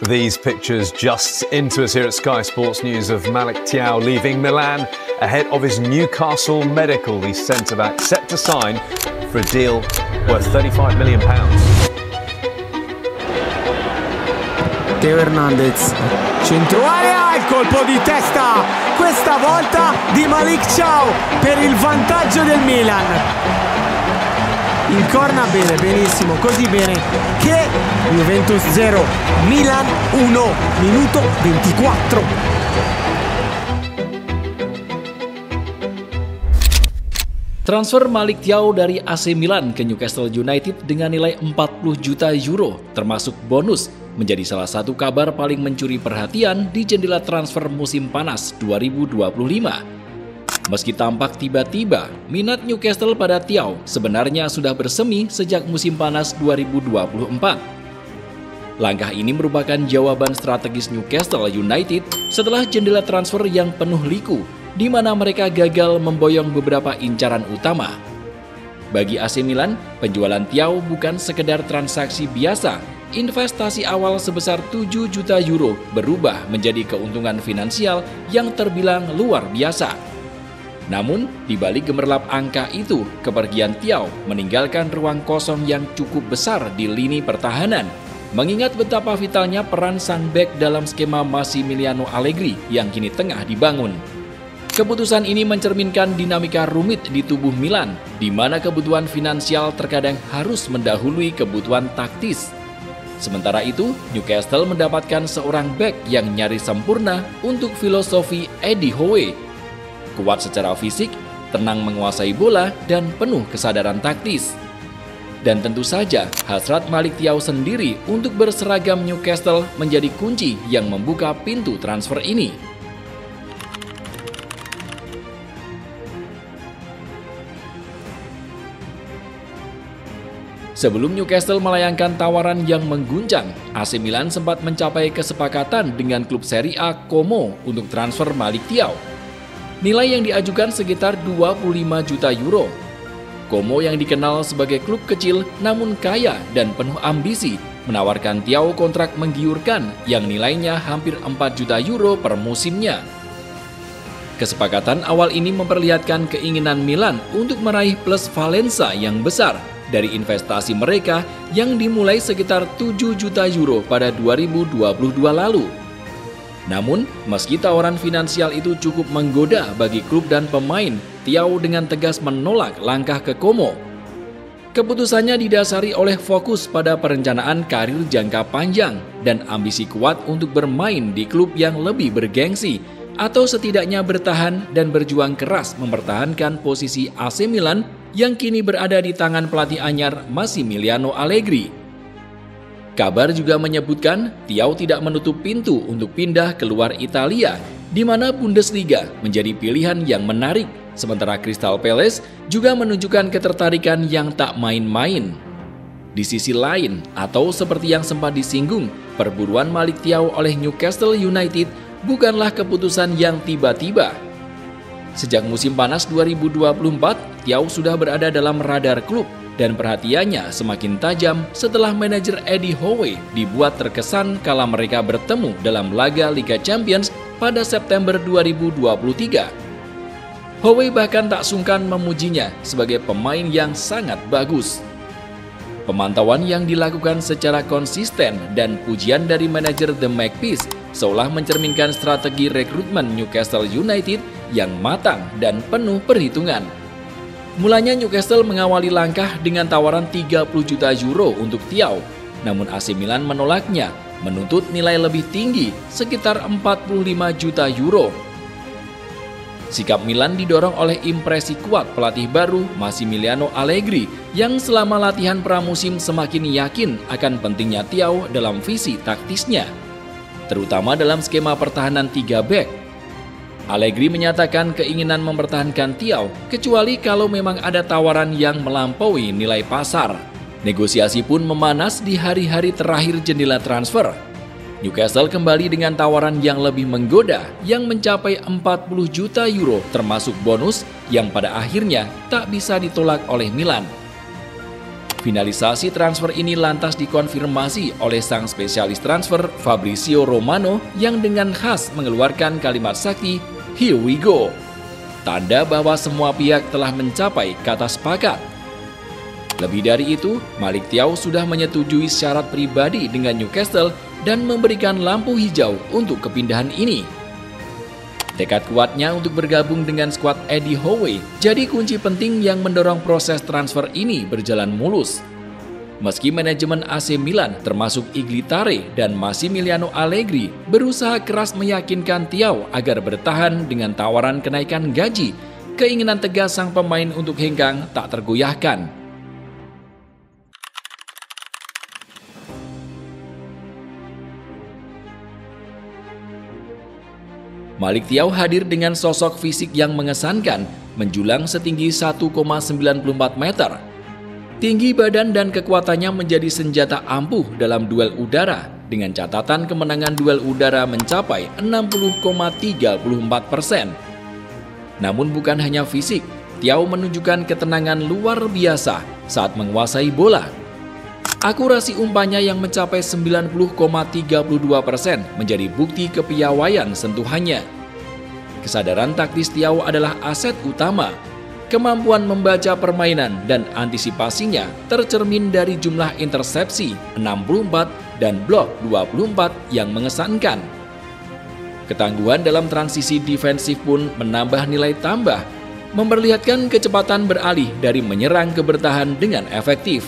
These pictures just into us here at Sky Sports News of Malik Thiaw leaving Milan ahead of his Newcastle medical. The centre-back set to sign for a deal worth £35 million. Teo Hernandez, centro area, il colpo di testa, questa volta di Malik Thiaw per il vantaggio del Milan. Incorna bene, benissimo, così bene che Juventus 0, Milan 1, minuto 24. Transfer Malik Thiaw dari AC Milan ke Newcastle United dengan nilai 40 juta euro termasuk bonus menjadi salah satu kabar paling mencuri perhatian di jendela transfer musim panas 2025. Meski tampak tiba-tiba, minat Newcastle pada Thiaw sebenarnya sudah bersemi sejak musim panas 2024. Langkah ini merupakan jawaban strategis Newcastle United setelah jendela transfer yang penuh liku, di mana mereka gagal memboyong beberapa incaran utama. Bagi AC Milan, penjualan Thiaw bukan sekedar transaksi biasa. Investasi awal sebesar 7 juta euro berubah menjadi keuntungan finansial yang terbilang luar biasa. Namun, di balik gemerlap angka itu, kepergian Thiaw meninggalkan ruang kosong yang cukup besar di lini pertahanan. Mengingat betapa vitalnya peran sang bek dalam skema Massimiliano Allegri yang kini tengah dibangun. Keputusan ini mencerminkan dinamika rumit di tubuh Milan, di mana kebutuhan finansial terkadang harus mendahului kebutuhan taktis. Sementara itu, Newcastle mendapatkan seorang bek yang nyaris sempurna untuk filosofi Eddie Howe. Kuat secara fisik, tenang menguasai bola, dan penuh kesadaran taktis. Dan tentu saja, hasrat Malik Thiaw sendiri untuk berseragam Newcastle menjadi kunci yang membuka pintu transfer ini. Sebelum Newcastle melayangkan tawaran yang mengguncang, AC Milan sempat mencapai kesepakatan dengan klub Serie A Como untuk transfer Malik Thiaw. Nilai yang diajukan sekitar 25 juta euro. Como yang dikenal sebagai klub kecil namun kaya dan penuh ambisi, menawarkan Thiaw kontrak menggiurkan yang nilainya hampir 4 juta euro per musimnya. Kesepakatan awal ini memperlihatkan keinginan Milan untuk meraih plus Valenza yang besar dari investasi mereka yang dimulai sekitar 7 juta euro pada 2022 lalu. Namun, meski tawaran finansial itu cukup menggoda bagi klub dan pemain, Thiaw dengan tegas menolak langkah ke Como. Keputusannya didasari oleh fokus pada perencanaan karir jangka panjang dan ambisi kuat untuk bermain di klub yang lebih bergengsi, atau setidaknya bertahan dan berjuang keras mempertahankan posisi AC Milan yang kini berada di tangan pelatih anyar Massimiliano Allegri. Kabar juga menyebutkan Thiaw tidak menutup pintu untuk pindah keluar Italia, di mana Bundesliga menjadi pilihan yang menarik, sementara Crystal Palace juga menunjukkan ketertarikan yang tak main-main. Di sisi lain, atau seperti yang sempat disinggung, perburuan Malik Thiaw oleh Newcastle United bukanlah keputusan yang tiba-tiba. Sejak musim panas 2024, Thiaw sudah berada dalam radar klub, dan perhatiannya semakin tajam setelah manajer Eddie Howe dibuat terkesan kala mereka bertemu dalam laga Liga Champions pada September 2023. Howe bahkan tak sungkan memujinya sebagai pemain yang sangat bagus. Pemantauan yang dilakukan secara konsisten dan pujian dari manajer The Magpies seolah mencerminkan strategi rekrutmen Newcastle United yang matang dan penuh perhitungan. Mulanya Newcastle mengawali langkah dengan tawaran 30 juta euro untuk Thiaw, namun AC Milan menolaknya, menuntut nilai lebih tinggi sekitar 45 juta euro. Sikap Milan didorong oleh impresi kuat pelatih baru Massimiliano Allegri yang selama latihan pramusim semakin yakin akan pentingnya Thiaw dalam visi taktisnya, terutama dalam skema pertahanan 3 bek. Allegri menyatakan keinginan mempertahankan Thiaw kecuali kalau memang ada tawaran yang melampaui nilai pasar. Negosiasi pun memanas di hari-hari terakhir jendela transfer. Newcastle kembali dengan tawaran yang lebih menggoda yang mencapai 40 juta euro termasuk bonus yang pada akhirnya tak bisa ditolak oleh Milan. Finalisasi transfer ini lantas dikonfirmasi oleh sang spesialis transfer Fabrizio Romano yang dengan khas mengeluarkan kalimat sakti, "Here we go." Tanda bahwa semua pihak telah mencapai kata sepakat. Lebih dari itu, Malick Thiaw sudah menyetujui syarat pribadi dengan Newcastle dan memberikan lampu hijau untuk kepindahan ini. Tekad kuatnya untuk bergabung dengan skuad Eddie Howe jadi kunci penting yang mendorong proses transfer ini berjalan mulus. Meski manajemen AC Milan termasuk Iglitare dan Massimiliano Allegri berusaha keras meyakinkan Thiaw agar bertahan dengan tawaran kenaikan gaji, keinginan tegas sang pemain untuk hengkang tak tergoyahkan. Malick Thiaw hadir dengan sosok fisik yang mengesankan, menjulang setinggi 1,94 meter. Tinggi badan dan kekuatannya menjadi senjata ampuh dalam duel udara, dengan catatan kemenangan duel udara mencapai 60,34%. Namun bukan hanya fisik, Thiaw menunjukkan ketenangan luar biasa saat menguasai bola. Akurasi umpannya yang mencapai 90,32% menjadi bukti kepiawaian sentuhannya. Kesadaran taktis Thiaw adalah aset utama. Kemampuan membaca permainan dan antisipasinya tercermin dari jumlah intersepsi 64 dan blok 24 yang mengesankan. Ketangguhan dalam transisi defensif pun menambah nilai tambah, memperlihatkan kecepatan beralih dari menyerang ke bertahan dengan efektif.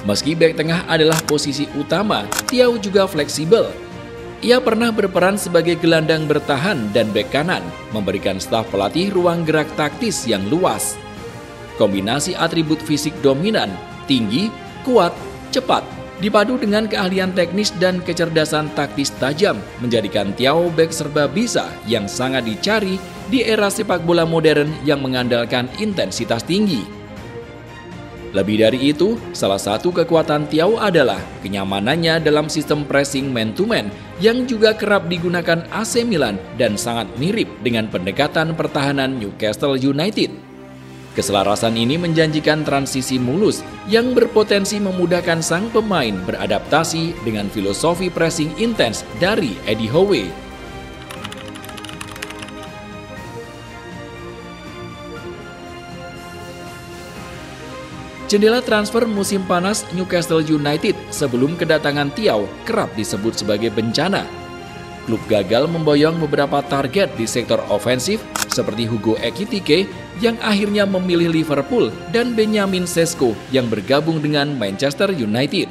Meski bek tengah adalah posisi utama, Thiaw juga fleksibel. Ia pernah berperan sebagai gelandang bertahan dan bek kanan, memberikan staf pelatih ruang gerak taktis yang luas. Kombinasi atribut fisik dominan, tinggi, kuat, cepat, dipadu dengan keahlian teknis dan kecerdasan taktis tajam, menjadikan Thiaw bek serba bisa yang sangat dicari di era sepak bola modern yang mengandalkan intensitas tinggi. Lebih dari itu, salah satu kekuatan Thiaw adalah kenyamanannya dalam sistem pressing man-to-man yang juga kerap digunakan AC Milan dan sangat mirip dengan pendekatan pertahanan Newcastle United. Keselarasan ini menjanjikan transisi mulus yang berpotensi memudahkan sang pemain beradaptasi dengan filosofi pressing intens dari Eddie Howe. Jendela transfer musim panas Newcastle United sebelum kedatangan Thiaw kerap disebut sebagai bencana. Klub gagal memboyong beberapa target di sektor ofensif seperti Hugo Ekitike yang akhirnya memilih Liverpool dan Benjamin Sesko yang bergabung dengan Manchester United.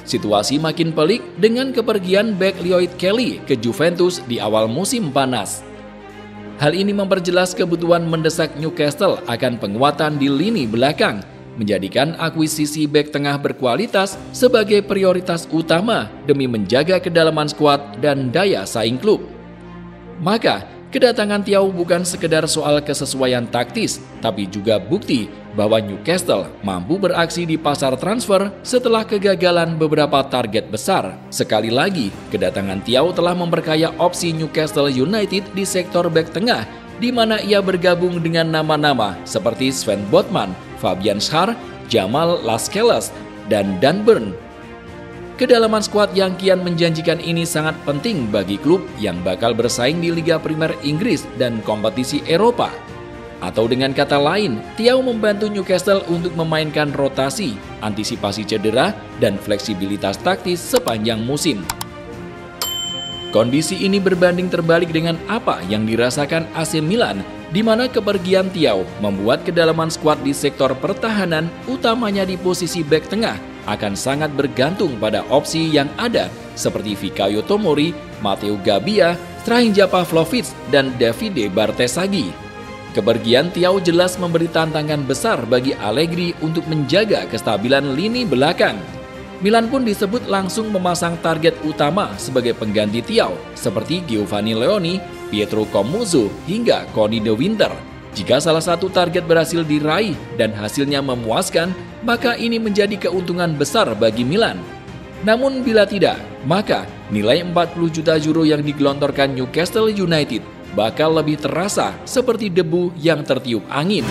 Situasi makin pelik dengan kepergian bek Lloyd Kelly ke Juventus di awal musim panas. Hal ini memperjelas kebutuhan mendesak Newcastle akan penguatan di lini belakang, menjadikan akuisisi bek tengah berkualitas sebagai prioritas utama demi menjaga kedalaman skuad dan daya saing klub. Maka, kedatangan Thiaw bukan sekedar soal kesesuaian taktis, tapi juga bukti bahwa Newcastle mampu beraksi di pasar transfer setelah kegagalan beberapa target besar. Sekali lagi, kedatangan Thiaw telah memperkaya opsi Newcastle United di sektor bek tengah, di mana ia bergabung dengan nama-nama seperti Sven Botman, Fabian Schär, Jamal Lascelles, dan Dan Burn. Kedalaman skuad yang kian menjanjikan ini sangat penting bagi klub yang bakal bersaing di Liga Primer Inggris dan kompetisi Eropa. Atau dengan kata lain, Thiaw membantu Newcastle untuk memainkan rotasi, antisipasi cedera, dan fleksibilitas taktis sepanjang musim. Kondisi ini berbanding terbalik dengan apa yang dirasakan AC Milan, di mana kepergian Thiaw membuat kedalaman skuad di sektor pertahanan, utamanya di posisi bek tengah, akan sangat bergantung pada opsi yang ada, seperti Fikayo Tomori, Matteo Gabbia, Strahinja Pavlovic, dan Davide Bartesaghi. Kepergian Thiaw jelas memberi tantangan besar bagi Allegri untuk menjaga kestabilan lini belakang. Milan pun disebut langsung memasang target utama sebagai pengganti Thiaw, seperti Giovanni Leoni, Pietro Comuzzo, hingga Conny De Winter. Jika salah satu target berhasil diraih dan hasilnya memuaskan, maka ini menjadi keuntungan besar bagi Milan. Namun bila tidak, maka nilai 40 juta euro yang digelontorkan Newcastle United bakal lebih terasa seperti debu yang tertiup angin.